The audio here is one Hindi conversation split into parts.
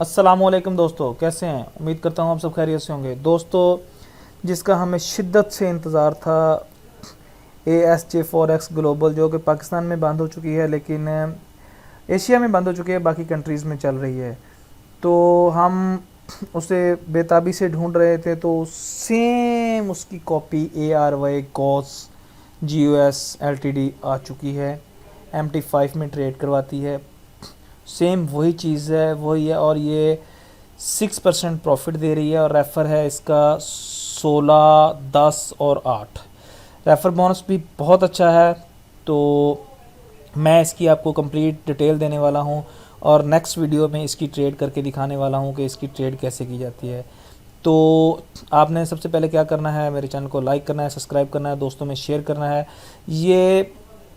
अस्सलामुअलैकुम दोस्तों, कैसे हैं? उम्मीद करता हूँ आप सब खैरियत से होंगे। दोस्तों, जिसका हमें शिद्दत से इंतज़ार था, ASJ फॉरेक्स ग्लोबल, जो कि पाकिस्तान में बंद हो चुकी है लेकिन एशिया में बंद हो चुकी है, बाकी कंट्रीज़ में चल रही है। तो हम उसे बेताबी से ढूंढ रहे थे, तो सेम उसकी copy ARY GOS GOS LTD आ चुकी है। MT5 में ट्रेड करवाती है। सेम वही चीज़ है, वही है, और ये 6% प्रॉफिट दे रही है। और रेफ़र है इसका 16, 10 और 8। रेफ़र बोनस भी बहुत अच्छा है। तो मैं इसकी आपको कंप्लीट डिटेल देने वाला हूँ और नेक्स्ट वीडियो में इसकी ट्रेड करके दिखाने वाला हूँ कि इसकी ट्रेड कैसे की जाती है। तो आपने सबसे पहले क्या करना है, मेरे चैनल को लाइक करना है, सब्सक्राइब करना है, दोस्तों में शेयर करना है। ये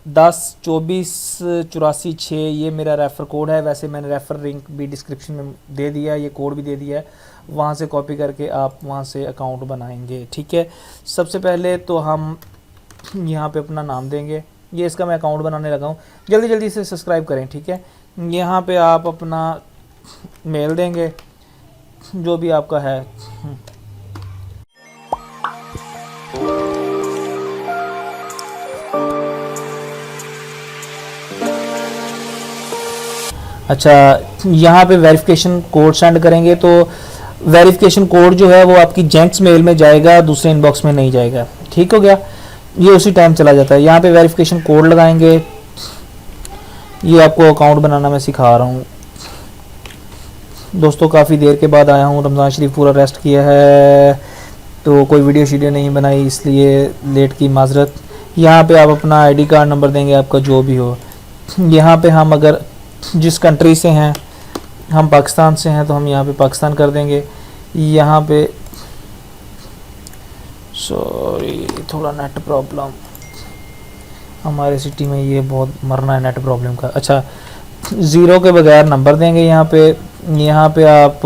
10248446 ये मेरा रेफ़र कोड है। वैसे मैंने रेफ़र लिंक भी डिस्क्रिप्शन में दे दिया है, ये कोड भी दे दिया है, वहाँ से कॉपी करके आप वहाँ से अकाउंट बनाएंगे। ठीक है, सबसे पहले तो हम यहाँ पे अपना नाम देंगे। ये इसका मैं अकाउंट बनाने लगा हूँ, जल्दी जल्दी से सब्सक्राइब करें। ठीक है, यहाँ पे आप अपना मेल देंगे जो भी आपका है। अच्छा, यहाँ पे वेरिफिकेशन कोड सेंड करेंगे तो वेरिफिकेशन कोड जो है वो आपकी जेंट्स मेल में जाएगा, दूसरे इनबॉक्स में नहीं जाएगा। ठीक हो गया, ये उसी टाइम चला जाता है। यहाँ पे वेरिफिकेशन कोड लगाएंगे। ये आपको अकाउंट बनाना मैं सिखा रहा हूँ दोस्तों, काफ़ी देर के बाद आया हूँ। रमज़ान शरीफ पूरा रेस्ट किया है तो कोई वीडियो शीडियो नहीं बनाई, इसलिए लेट की माजरत। यहाँ पे आप अपना आईडी कार्ड नंबर देंगे, आपका जो भी हो। यहाँ पे हम अगर जिस कंट्री से हैं, हम पाकिस्तान से हैं तो हम यहाँ पे पाकिस्तान कर देंगे। यहाँ पे सॉरी, थोड़ा नेट प्रॉब्लम हमारे सिटी में, ये बहुत मरना है नेट प्रॉब्लम का। अच्छा, ज़ीरो के बगैर नंबर देंगे यहाँ पे आप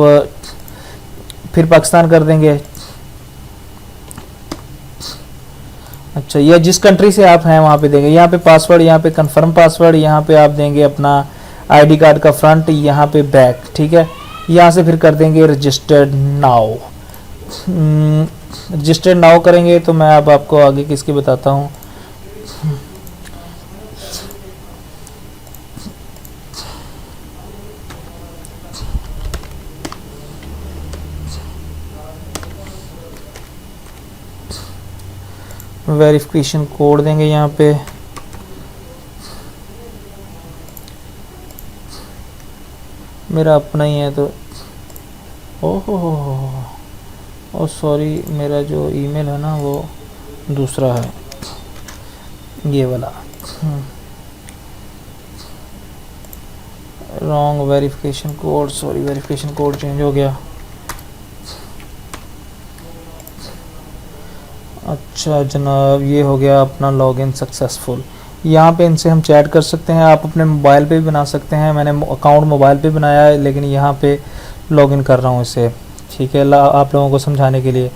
फिर पाकिस्तान कर देंगे। अच्छा, ये जिस कंट्री से आप हैं वहाँ पे देंगे। यहाँ पे पासवर्ड, यहाँ पे कंफर्म पासवर्ड, यहाँ पे आप देंगे अपना आईडी कार्ड का फ्रंट, यहाँ पे बैक। ठीक है, यहाँ से फिर कर देंगे रजिस्टर्ड नाउ। रजिस्टर्ड नाउ करेंगे तो मैं अब आपको आगे किसके बताता हूँ। वेरिफिकेशन कोड देंगे यहाँ पे। मेरा अपना ही है तो ओह सॉरी, मेरा जो ईमेल है ना वो दूसरा है, ये वाला। Wrong verification code, sorry, verification code change हो गया। अच्छा जनाब, ये हो गया अपना लॉगिन सक्सेसफुल। यहाँ पे इनसे हम चैट कर सकते हैं, आप अपने मोबाइल पे भी बना सकते हैं। मैंने अकाउंट मोबाइल पे बनाया है लेकिन यहाँ पे लॉगिन कर रहा हूँ इसे। ठीक है, आप लोगों को समझाने के लिए।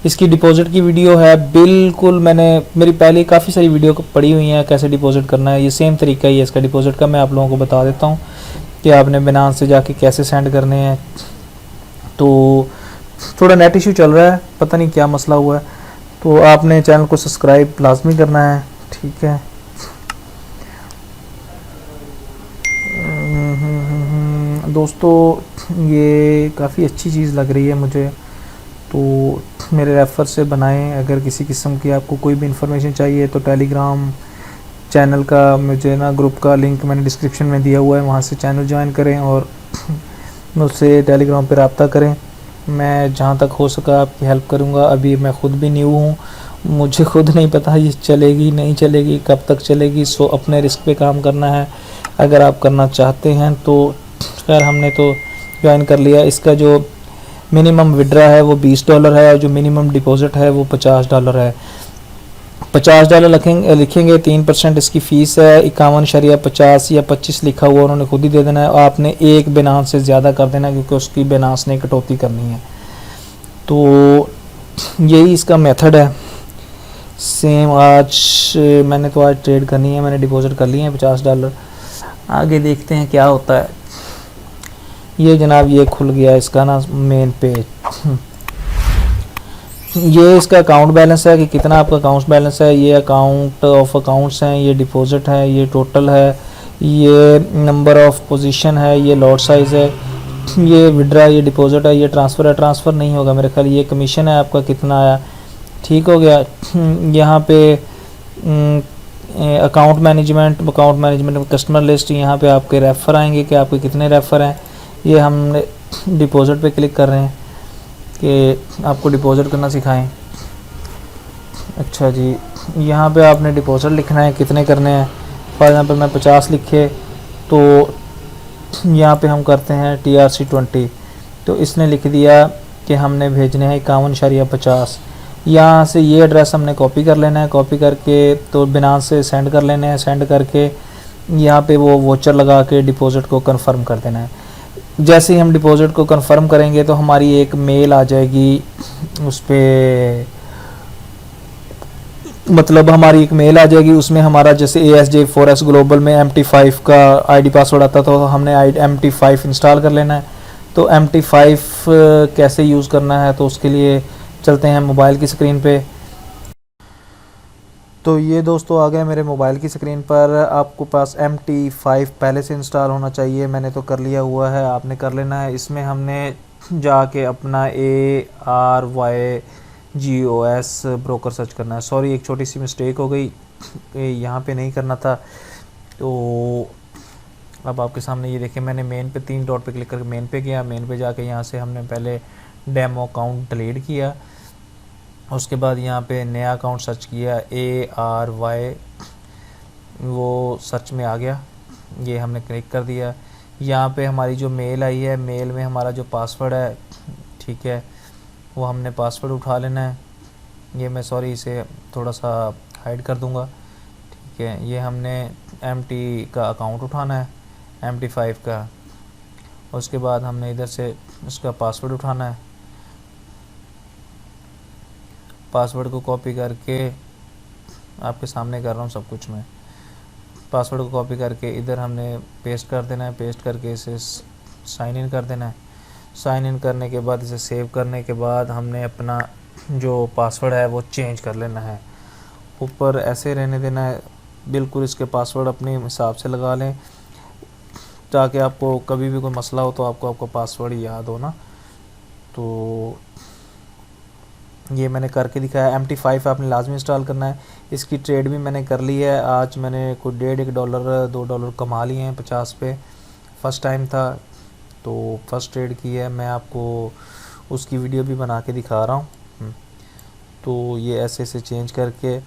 इसकी डिपॉजिट की वीडियो है, बिल्कुल मैंने मेरी पहले काफ़ी सारी वीडियो पड़ी हुई हैं कैसे डिपॉजिट करना है। ये सेम तरीका ही है इसका डिपॉजिट का, मैं आप लोगों को बता देता हूँ कि आपने बिनांस से जाके कैसे सेंड करने हैं। तो थोड़ा नेट इशू चल रहा है, पता नहीं क्या मसला हुआ है। तो आपने चैनल को सब्सक्राइब लाजमी करना है। ठीक है, दोस्तों ये काफ़ी अच्छी चीज़ लग रही है मुझे, तो मेरे रेफ़र से बनाएं। अगर किसी किस्म की आपको कोई भी इंफॉर्मेशन चाहिए तो टेलीग्राम चैनल का मुझे ना, ग्रुप का लिंक मैंने डिस्क्रिप्शन में दिया हुआ है, वहाँ से चैनल ज्वाइन करें और मुझसे टेलीग्राम पर रब्ता करें। मैं जहाँ तक हो सका आपकी हेल्प करूँगा। अभी मैं ख़ुद भी न्यू हूँ, मुझे खुद नहीं पता ये चलेगी नहीं चलेगी, कब तक चलेगी। सो अपने रिस्क पे काम करना है। अगर आप करना चाहते हैं तो खैर, हमने तो ज्वाइन कर लिया। इसका जो मिनिमम विड्रा है वो $20 है और जो मिनिमम डिपॉजिट है वो $50 है। $50 लिखेंगे, 3% इसकी फ़ीस है। 51.50 या 25 लिखा हुआ उन्होंने खुद ही दे देना है। और आपने एक बिनांस से ज़्यादा कर देना है क्योंकि उसकी बिनांस ने कटौती करनी है। तो यही इसका मेथड है। सेम आज मैंने तो आज ट्रेड करनी है, मैंने डिपॉजिट कर लिए हैं $50। आगे देखते हैं क्या होता है। ये जनाब ये खुल गया इसका ना मेन पेज। ये इसका अकाउंट बैलेंस है कि कितना आपका अकाउंट बैलेंस है, ये अकाउंट ऑफ अकाउंट्स हैं, ये डिपॉजिट है, ये टोटल है, ये नंबर ऑफ पोजीशन है, ये लॉट साइज़ है, ये विड्रा, ये डिपॉजिट है, ये ट्रांसफ़र है, ट्रांसफ़र नहीं होगा मेरे ख्याल, ये कमीशन है आपका कितना आया। ठीक हो गया। यहाँ पे अकाउंट मैनेजमेंट में कस्टमर लिस्ट, यहाँ पे आपके रेफ़र आएंगे कि आपके कितने रेफ़र हैं। ये हमने डिपॉजिट पे क्लिक कर रहे हैं कि आपको डिपॉजिट करना सिखाएं। अच्छा जी, यहाँ पे आपने डिपॉजिट लिखना है कितने करने हैं। फॉर एग्जांपल मैं 50 लिखे तो यहाँ पे हम करते हैं TRC20, तो इसने लिख दिया कि हमने भेजने हैं 51.50। यहाँ से ये एड्रेस हमने कॉपी कर लेना है, कॉपी करके तो बिनास से सेंड कर लेने हैं, सेंड करके यहाँ पे वो वोचर लगा के डिपॉजिट को कंफर्म कर देना है। जैसे ही हम डिपॉजिट को कंफर्म करेंगे तो हमारी एक मेल आ जाएगी, उस पर मतलब हमारी एक मेल आ जाएगी, उसमें हमारा जैसे ASJ4S ग्लोबल में MT5 का आईडी पासवर्ड आता, तो हमने MT5 इंस्टॉल कर लेना है। तो MT5 कैसे यूज़ करना है, तो उसके लिए चलते हैं मोबाइल की स्क्रीन पे। तो ये दोस्तों आ गए मेरे मोबाइल की स्क्रीन पर। आपको पास MT5 पहले से इंस्टॉल होना चाहिए, मैंने तो कर लिया हुआ है, आपने कर लेना है। इसमें हमने जाके अपना ARYGOS ब्रोकर सर्च करना है। सॉरी एक छोटी सी मिस्टेक हो गई, यहाँ पे नहीं करना था। तो अब आपके सामने ये देखें, मैंने मेन पे 3 डॉट पे क्लिक करके मेन पे गया। मेन पे जाके यहाँ से हमने पहले डेमो अकाउंट डिलीट किया, उसके बाद यहाँ पे नया अकाउंट सर्च किया ARY, वो सर्च में आ गया, ये हमने क्लिक कर दिया। यहाँ पे हमारी जो मेल आई है, मेल में हमारा जो पासवर्ड है, ठीक है, वो हमने पासवर्ड उठा लेना है। ये मैं सॉरी इसे थोड़ा सा हाइड कर दूँगा। ठीक है, ये हमने MT का अकाउंट उठाना है, MT5 का। उसके बाद हमने इधर से उसका पासवर्ड उठाना है, पासवर्ड को कॉपी करके आपके सामने कर रहा हूँ सब कुछ मैं। पासवर्ड को कॉपी करके इधर हमने पेस्ट कर देना है, पेस्ट करके इसे साइन इन कर देना है। साइन इन करने के बाद इसे सेव करने के बाद हमने अपना जो पासवर्ड है वो चेंज कर लेना है, ऊपर ऐसे रहने देना है बिल्कुल। इसके पासवर्ड अपने हिसाब से लगा लें ताकि आपको कभी भी कोई मसला हो तो आपको आपका पासवर्ड याद हो ना। तो ये मैंने करके दिखाया। MT5 आपने लाजमी इंस्टॉल करना है। इसकी ट्रेड भी मैंने कर ली है, आज मैंने कोई $1.5 $2 कमा लिए हैं 50 पे, फ़र्स्ट टाइम था तो फर्स्ट ट्रेड की है। मैं आपको उसकी वीडियो भी बना के दिखा रहा हूँ। तो ये ऐसे ऐसे चेंज करके,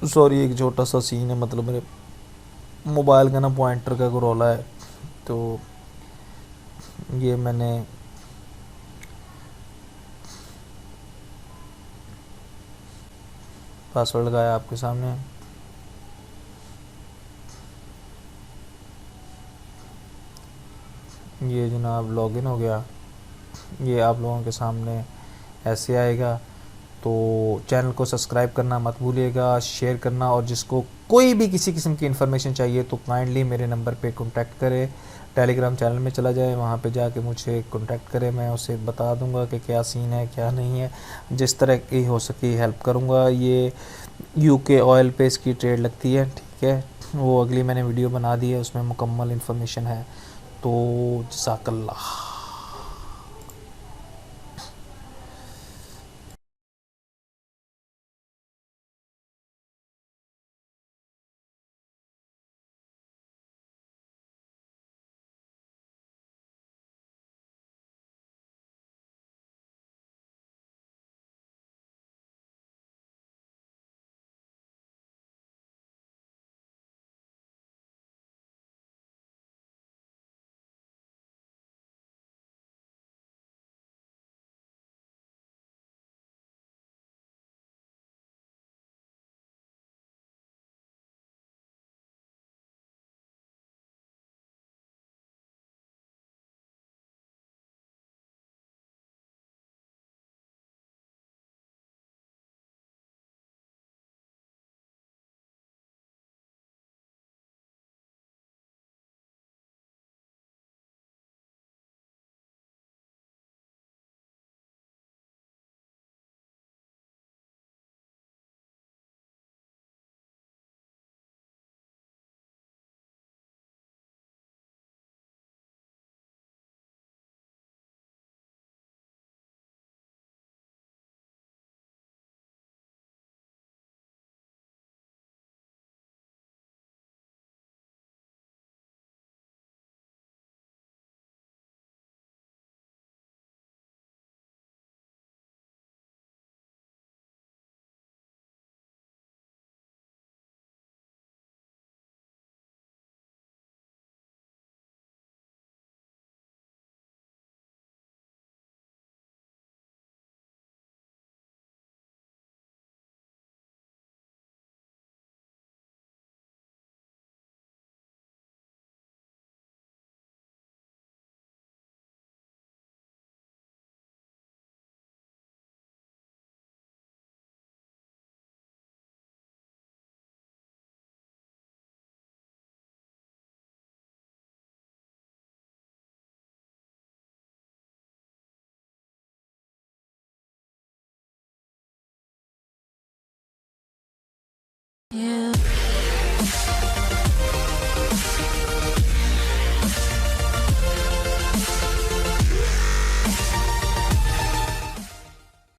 सॉरी एक छोटा सा सीन है, मतलब मेरे मोबाइल का ना पॉइंटर का रोला है, तो ये मैंने पासवर्ड लगाया आपके सामने। ये जनाब लॉगिन हो गया, ये आप लोगों के सामने ऐसे आएगा। तो चैनल को सब्सक्राइब करना मत भूलिएगा, शेयर करना, और जिसको कोई भी किसी किस्म की इन्फॉर्मेशन चाहिए तो काइंडली मेरे नंबर पे कांटेक्ट करे। टेलीग्राम चैनल में चला जाए, वहाँ पे जाके मुझे कांटेक्ट करे, मैं उसे बता दूंगा कि क्या सीन है क्या नहीं है, जिस तरह की हो सके हेल्प करूँगा। ये UK ऑयल पे इसकी ट्रेड लगती है, ठीक है, वो अगली मैंने वीडियो बना दी है, उसमें मुकम्मल इन्फॉर्मेशन है। तो जज़ाकल्लाह। you.